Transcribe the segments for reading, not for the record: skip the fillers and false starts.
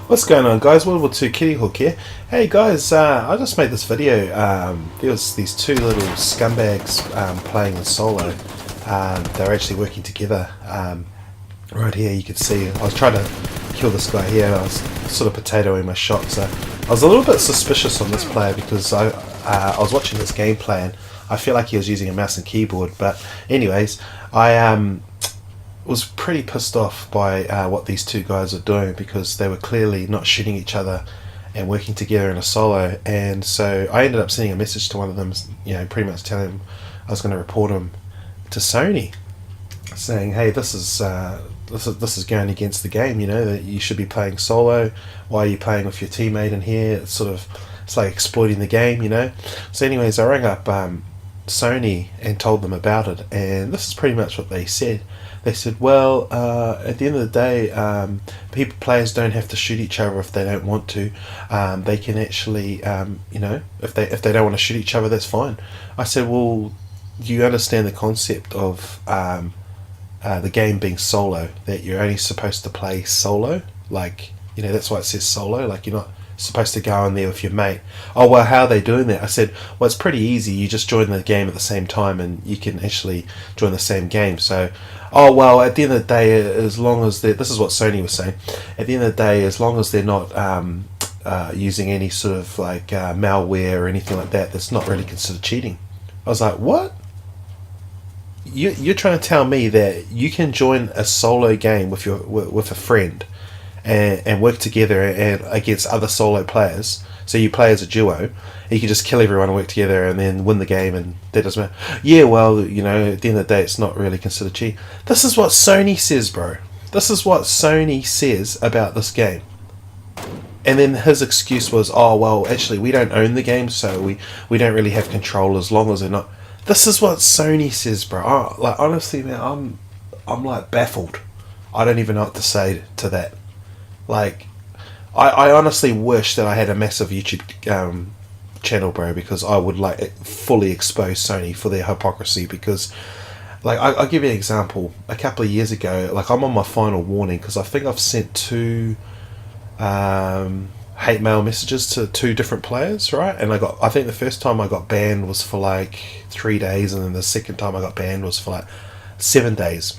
What's going on, guys? World War II Kitty Hawk here. Hey guys, I just made this video. There was these two little scumbags playing in solo. They were actually working together. Right here you can see I was trying to kill this guy here and I was sort of potatoing my shots. I was a little bit suspicious on this player because I was watching his gameplay and I feel like he was using a mouse and keyboard. But anyways, I was pretty pissed off by what these two guys were doing because they were clearly not shooting each other and working together in a solo. And so I ended up sending a message to one of them, pretty much telling him I was going to report him to Sony, saying, "Hey, this is going against the game. That you should be playing solo. Why are you playing with your teammate in here? It's like exploiting the game, So anyways, I rang up Sony and told them about it, and this is pretty much what they said. They said, well, at the end of the day, players don't have to shoot each other if they don't want to. They can actually, if they don't want to shoot each other, that's fine. I said, well, do you understand the concept of the game being solo, that you're only supposed to play solo? That's why it says solo, like you're not supposed to go in there with your mate. Oh, well, how are they doing that? I said, well, it's pretty easy. You just join the game at the same time and you can actually join the same game. So, oh, well, at the end of the day, as long as this is what Sony was saying, at the end of the day, as long as they're not using any sort of malware or anything like that, that's not really considered cheating. I was like, what? You're trying to tell me that you can join a solo game with a friend and work together and against other solo players, so you play as a duo, you can just kill everyone and work together and then win the game, and that doesn't matter. Yeah, well, at the end of the day, it's not really considered cheating. This is what Sony says, bro. This is what Sony says about this game. And then his excuse was, oh, well, actually, we don't own the game, so we don't really have control as long as they're not. This is what Sony says, bro. Honestly, man, I'm like baffled. I don't even know what to say to that. I honestly wish that I had a massive YouTube channel, bro, because I would fully expose Sony for their hypocrisy. Because I'll give you an example. A couple of years ago, I'm on my final warning because I think I've sent two hate mail messages to two different players, right? And I think the first time I got banned was for 3 days, and then the second time I got banned was for 7 days.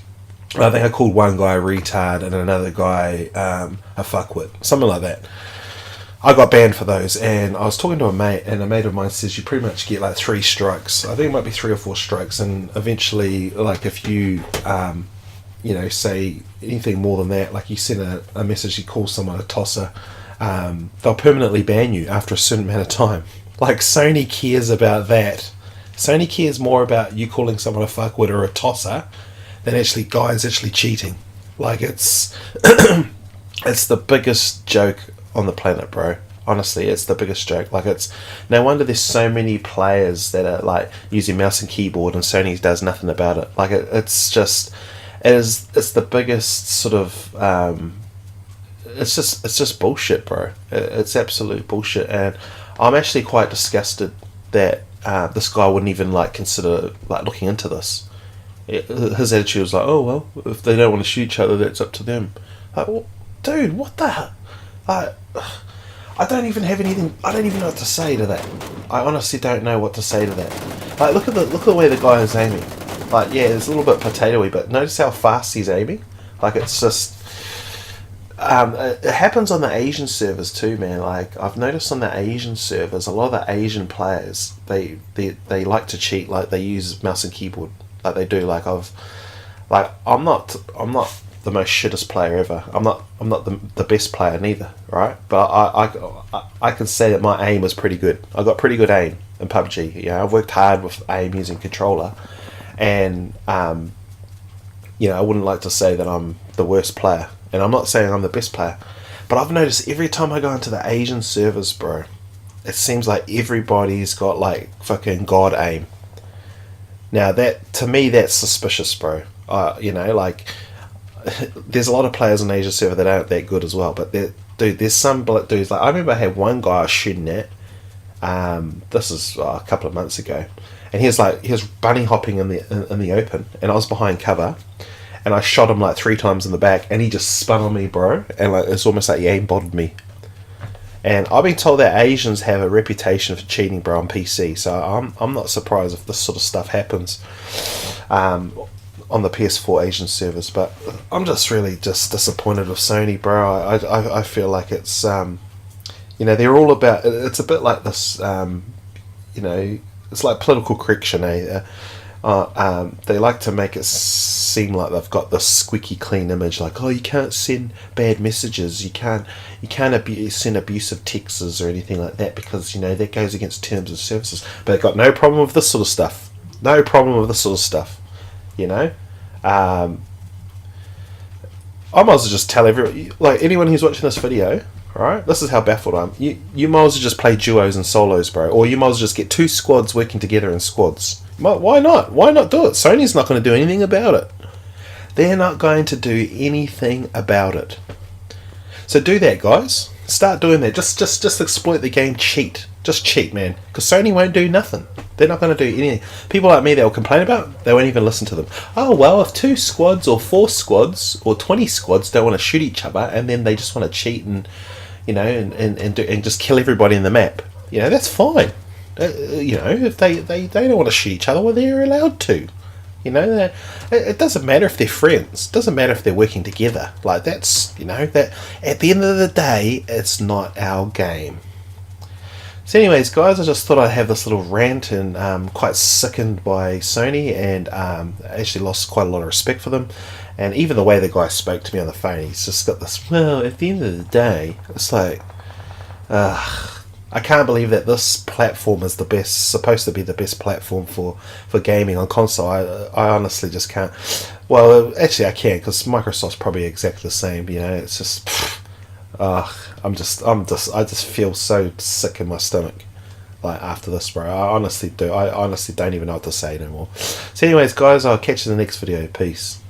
I think I called one guy a retard and another guy a fuckwit, something like that. I got banned for those, and I was talking to a mate, and a mate of mine says you pretty much get 3 strikes. I think it might be 3 or 4 strikes, and eventually, if you, say anything more than that, you send a message, you call someone a tosser, they'll permanently ban you after a certain amount of time. Sony cares about that. Sony cares more about you calling someone a fuckwit or a tosser than actually guys actually cheating. It's it's the biggest joke on the planet, bro. Honestly, it's the biggest joke. It's no wonder there's so many players that are using mouse and keyboard and Sony does nothing about it. It's the biggest sort of it's just bullshit, bro. It's absolute bullshit, and I'm actually quite disgusted that this guy wouldn't even consider looking into this. His attitude was oh, well, if they don't want to shoot each other, that's up to them. Dude, what the hell? I don't even have anything. I don't even know what to say to that. I honestly don't know what to say to that. Look at the way the guy is aiming. Yeah, it's a little bit potatoey, but notice how fast he's aiming. It's just it happens on the Asian servers too, man. I've noticed on the Asian servers, a lot of the Asian players they like to cheat. They use mouse and keyboard. They do. I'm not the most shittest player ever. I'm not the best player neither, right? But I can say that my aim was pretty good. I got pretty good aim in PUBG. I've worked hard with aim using controller, and I wouldn't like to say that I'm the worst player, and I'm not saying I'm the best player. But I've noticed every time I go into the Asian servers, bro, it seems like everybody's got fucking god aim. Now that, to me, that's suspicious, bro. There's a lot of players on Asia server that aren't that good as well. But there's some dudes. I remember I had one guy I was shooting at. This is a couple of months ago, and he was bunny hopping in the open, and I was behind cover, and I shot him like 3 times in the back, and he just spun on me, bro, and like it's almost like he aimbotted me. And I've been told that Asians have a reputation for cheating, bro, on PC, so I'm not surprised if this sort of stuff happens on the PS4 Asian servers. But I'm just really just disappointed with Sony, bro. I feel like it's you know, they're all about, it's a bit like this, you know, it's like political correction, eh? They like to make it seem like they've got this squeaky clean image, like, oh, you can't send bad messages, you can't send abusive texts or anything like that, because, you know, that goes against terms of services. But they've got no problem with this sort of stuff. No problem with this sort of stuff. You know, I might as well just tell everyone, like anyone who's watching this video, alright, this is how baffled I am. You might as well just play duos and solos, bro, or you might as well just get 2 squads working together in squads. Why not? Why not do it? Sony's not going to do anything about it. They're not going to do anything about it. So do that, guys. Start doing that. Just exploit the game. Cheat. Just cheat, man. Because Sony won't do nothing. They're not going to do anything. People like me, they'll complain about it, they won't even listen to them. Oh, well, if 2 squads or 4 squads or 20 squads don't want to shoot each other, and then they just want to cheat and, you know, and just kill everybody in the map, you know, that's fine. You know, if they don't want to shoot each other, well, they're allowed to. You know, it doesn't matter if they're friends. It doesn't matter if they're working together. Like, that's, you know, that at the end of the day, it's not our game. So anyways, guys, I just thought I'd have this little rant, and quite sickened by Sony, and actually lost quite a lot of respect for them. And even the way the guy spoke to me on the phone, he's just got this, well, at the end of the day, it's like, I can't believe that this platform is the best, supposed to be the best platform for gaming on console. I honestly just can't. Well, actually I can, because Microsoft's probably exactly the same. You know, it's just, I just feel so sick in my stomach, like, after this, bro. I honestly do. I honestly don't even know what to say anymore. So anyways, guys, I'll catch you in the next video. Peace.